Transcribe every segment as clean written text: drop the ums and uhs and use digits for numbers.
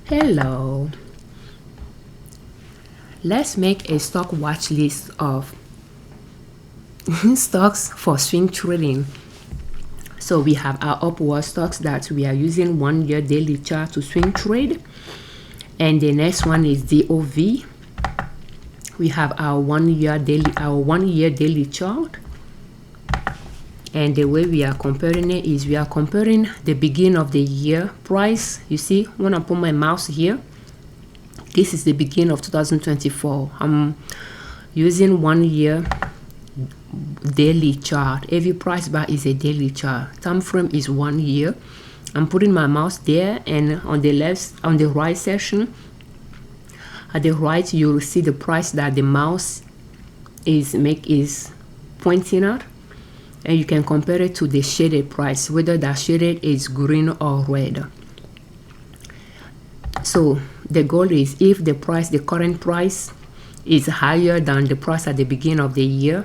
Hello. Let's make a stock watch list of stocks for swing trading. So we have our upward stocks that we are using 1 year daily chart to swing trade. And the next one is DOV. We have our 1 year daily chart. And the way we are comparing it is we are comparing the beginning of the year price. You see, when I put my mouse here, this is the beginning of 2024. I'm using 1 year daily chart. Every price bar is a daily chart. Time frame is 1 year. I'm putting my mouse there, and on the right section, at the right, you'll see the price that the mouse is pointing at. And you can compare it to the shaded price, whether that shaded is green or red. So the goal is if the current price is higher than the price at the beginning of the year,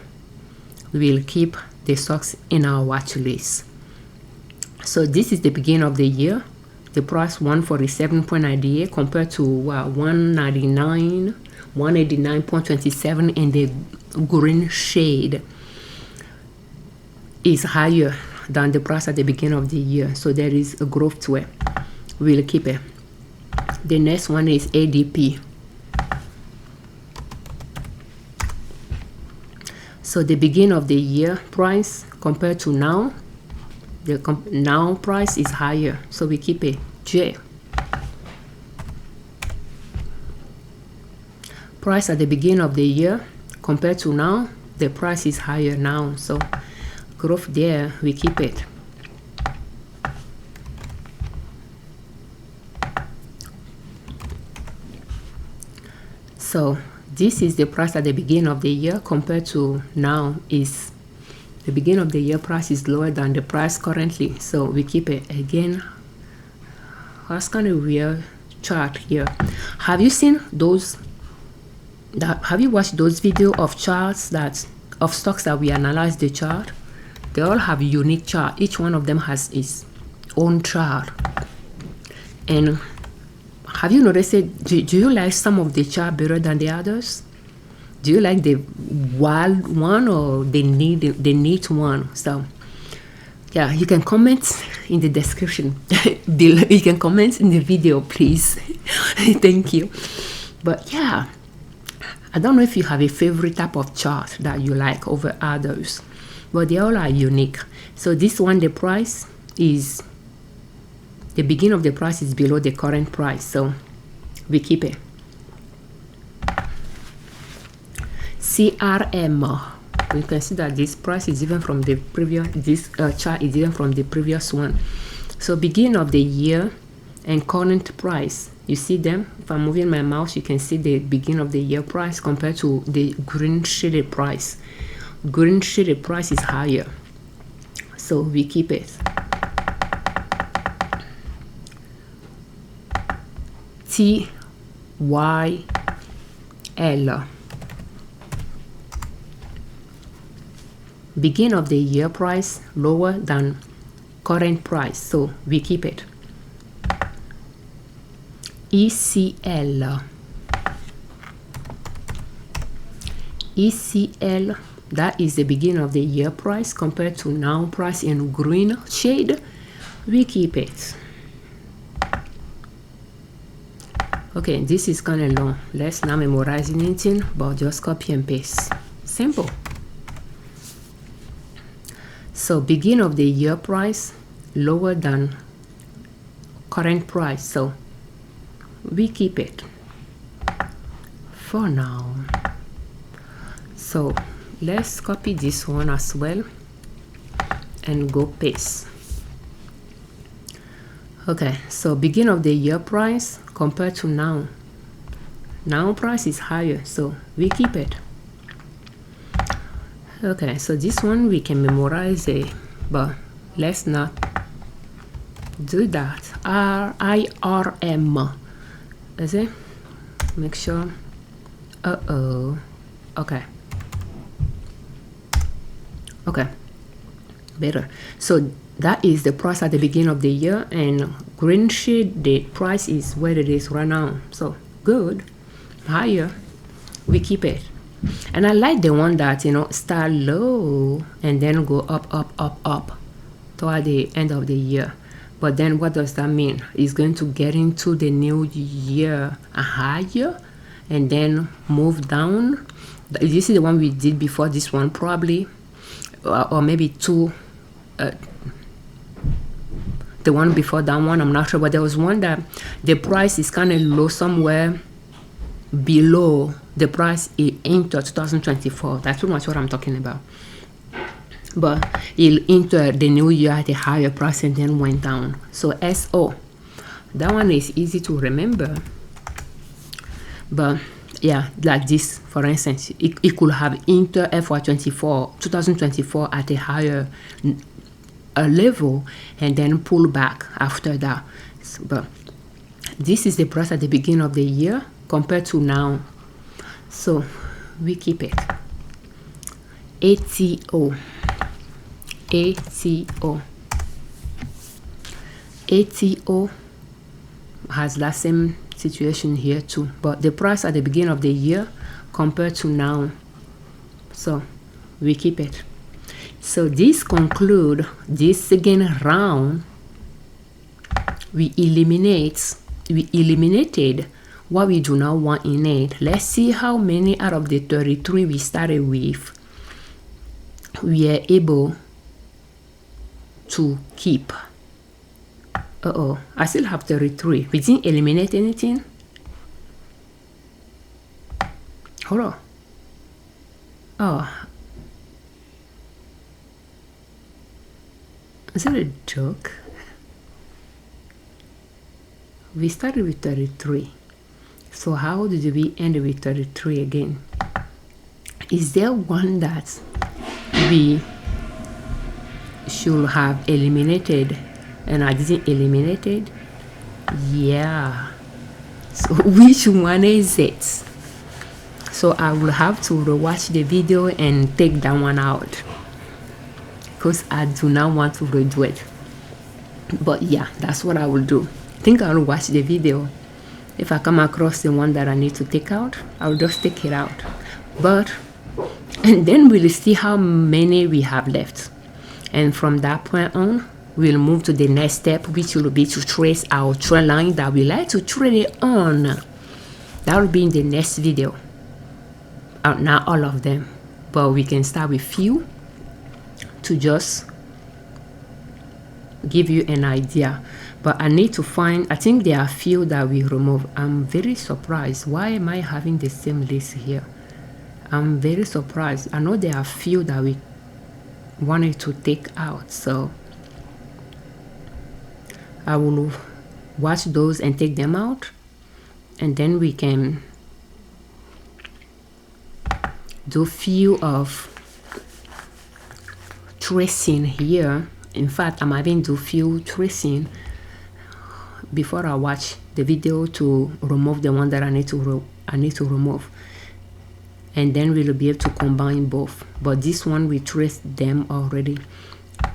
we will keep the stocks in our watch list. So this is the beginning of the year. The price 147.98 compared to 189.27 in the green shade is higher than the price at the beginning of the year. So there is a growth to it. We'll keep it. The next one is ADP. So the beginning of the year price compared to now, the now price is higher. So we keep it. J. Price at the beginning of the year compared to now, the price is higher now. So growth there, we keep it. So this is the price at the beginning of the year compared to now. Is the beginning of the year price is lower than the price currently, so we keep it. Again, that's kind of weird chart here. Have you seen those have you watched those video of charts of stocks that we analyze the chart? They all have a unique chart. Each one of them has its own chart. And have you noticed it? Do you like some of the chart better than the others? Do you like the wild one or the neat one? So yeah, you can comment in the description. You can comment in the video, please. Thank you. But yeah, I don't know if you have a favorite type of chart that you like over others, but they all are unique. So this one, the price is, the beginning of the price is below the current price, so we keep it. CRM, you can see that this price is even from the previous, this chart is even from the previous one. So beginning of the year and current price, you see them. If I'm moving my mouse, you can see the beginning of the year price compared to the green shaded price. Green shaded price is higher, so we keep it. TYL, beginning of the year price lower than current price, so we keep it. ECL, that is the beginning of the year price compared to now price in green shade, we keep it. Okay, this is kind of long. Let's not memorize anything, but just copy and paste. Simple. So beginning of the year price lower than current price, so we keep it for now. So let's copy this one as well and go paste. Okay, so beginning of the year price compared to now price is higher, so we keep it. Okay, so this one we can memorize it, but let's not do that. RIRM, is it? Make sure. Okay, better. So that is the price at the beginning of the year, and green shade, the price is where it is right now. So good, higher, we keep it. And I like the one that, you know, start low and then go up, up, up, up toward the end of the year. But then what does that mean? It's going to get into the new year higher and then move down. This is the one we did before this one, probably, or maybe two. The one before that one, I'm not sure, but there was one that the price is kind of low somewhere below the price into 2024. That's pretty much what I'm talking about. But it entered the new year at a higher price and then went down. So SO, that one is easy to remember. But yeah, like this, for instance, it could have entered FY24 2024 at a higher level and then pull back after that. So, but this is the price at the beginning of the year compared to now. So we keep it. ATO. ATO. ATO has that same situation here too, but the price at the beginning of the year compared to now. So we keep it. So this conclude this second round. We eliminated what we do not want in it. Let's see how many out of the 33 we started with we are able to keep. I still have 33. We didn't eliminate anything. Hold on. Oh, is that a joke? We started with 33. So how did we end with 33 again? Is there one that we should have eliminated and I didn't eliminate it? Yeah. So which one is it? So I will have to rewatch the video and take that one out, because I do not want to redo it. But yeah, that's what I will do. I think I'll watch the video. If I come across the one that I need to take out, I'll just take it out. And then we'll see how many we have left. And from that point on, we'll move to the next step, which will be to trace our trend line that we like to trade it on. That will be in the next video. Not all of them, but we can start with few to just give you an idea. But I need to find, I think there are few that we remove. I'm very surprised. Why am I having the same list here? I'm very surprised. I know there are few that we wanted to take out, so I will watch those and take them out, and then we can do few of tracing here. In fact, I'm having to do few tracing before I watch the video to remove the one that I need to remove, and then we'll be able to combine both. But this one we traced them already,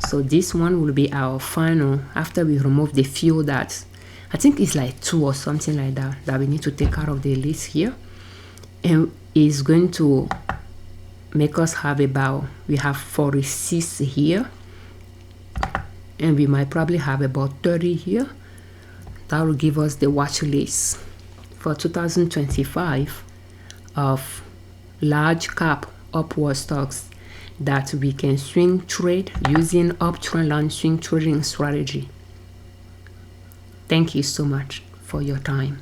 so this one will be our final after we remove the few that I think it's like 2 or something like that we need to take out of the list here, and it's going to make us have about, we have 46 here, and we might probably have about 30 here. That will give us the watch list for 2025 of large cap upward stocks that we can swing trade using uptrend line swing trading strategy. Thank you so much for your time.